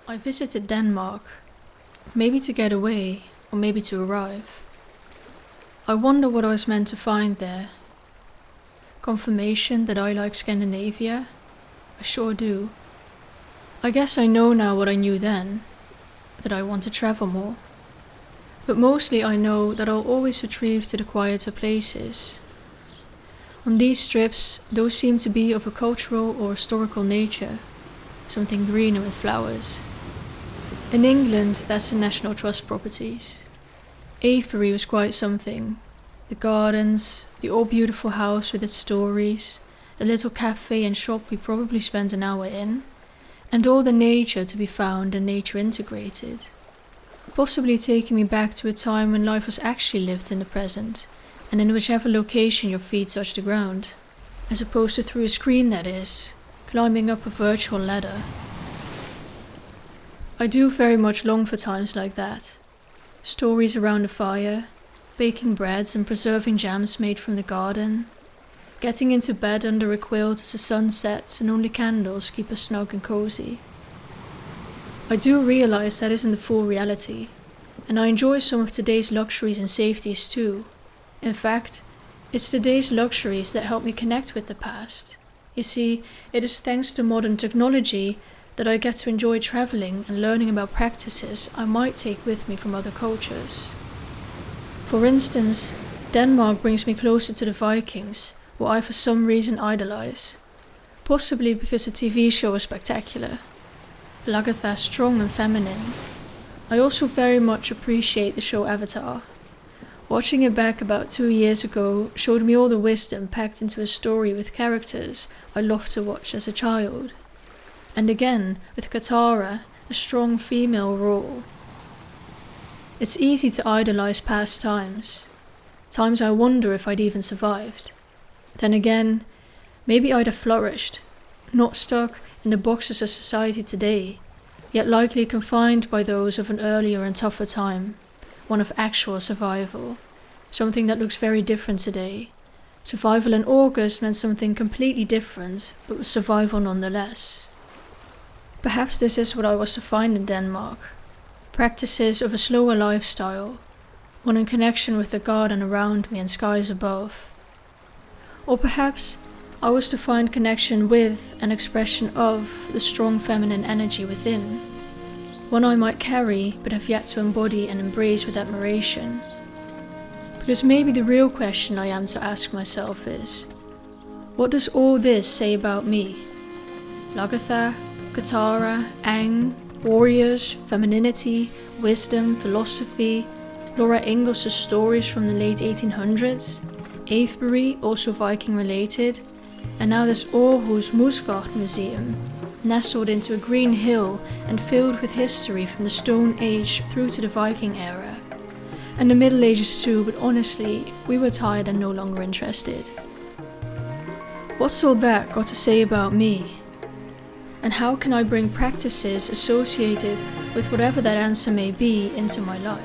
I visited Denmark, maybe to get away, or maybe to arrive. I wonder what I was meant to find there. Confirmation that I like Scandinavia? I sure do. I guess I know now what I knew then, that I want to travel more. But mostly I know that I'll always retrieve to the quieter places. On these trips, those seem to be of a cultural or historical nature, something greener with flowers. In England, that's the National Trust properties. Avebury was quite something. The gardens, the all-beautiful house with its stories, the little cafe and shop we probably spent an hour in, and all the nature to be found and nature integrated. Possibly taking me back to a time when life was actually lived in the present, and in whichever location your feet touch the ground, as opposed to through a screen, that is, climbing up a virtual ladder. I do very much long for times like that. Stories around a fire, baking breads and preserving jams made from the garden, getting into bed under a quilt as the sun sets and only candles keep us snug and cozy. I do realize that isn't the full reality, and I enjoy some of today's luxuries and safeties too. In fact, it's today's luxuries that help me connect with the past. You see, it is thanks to modern technology that I get to enjoy traveling and learning about practices I might take with me from other cultures. For instance, Denmark brings me closer to the Vikings, who I for some reason idolize. Possibly because the TV show was spectacular. Lagertha strong and feminine. I also very much appreciate the show Avatar. Watching it back about 2 years ago showed me all the wisdom packed into a story with characters I loved to watch as a child. And again, with Katara, a strong female role. It's easy to idolize past times I wonder if I'd even survived. Then again, maybe I'd have flourished, not stuck in the boxes of society today, yet likely confined by those of an earlier and tougher time, one of actual survival, something that looks very different today. Survival in August meant something completely different, but was survival nonetheless. Perhaps this is what I was to find in Denmark. Practices of a slower lifestyle, one in connection with the garden around me and skies above. Or perhaps I was to find connection with and expression of the strong feminine energy within, one I might carry but have yet to embody and embrace with admiration. Because maybe the real question I am to ask myself is, what does all this say about me? Lagertha, Katara, Aang, warriors, femininity, wisdom, philosophy, Laura Ingalls' stories from the late 1800s, Avebury, also Viking related, and now this Aarhus Moesgaard Museum, nestled into a green hill and filled with history from the Stone Age through to the Viking era. And the Middle Ages too, but honestly, we were tired and no longer interested. What's all that got to say about me? And how can I bring practices associated with whatever that answer may be into my life?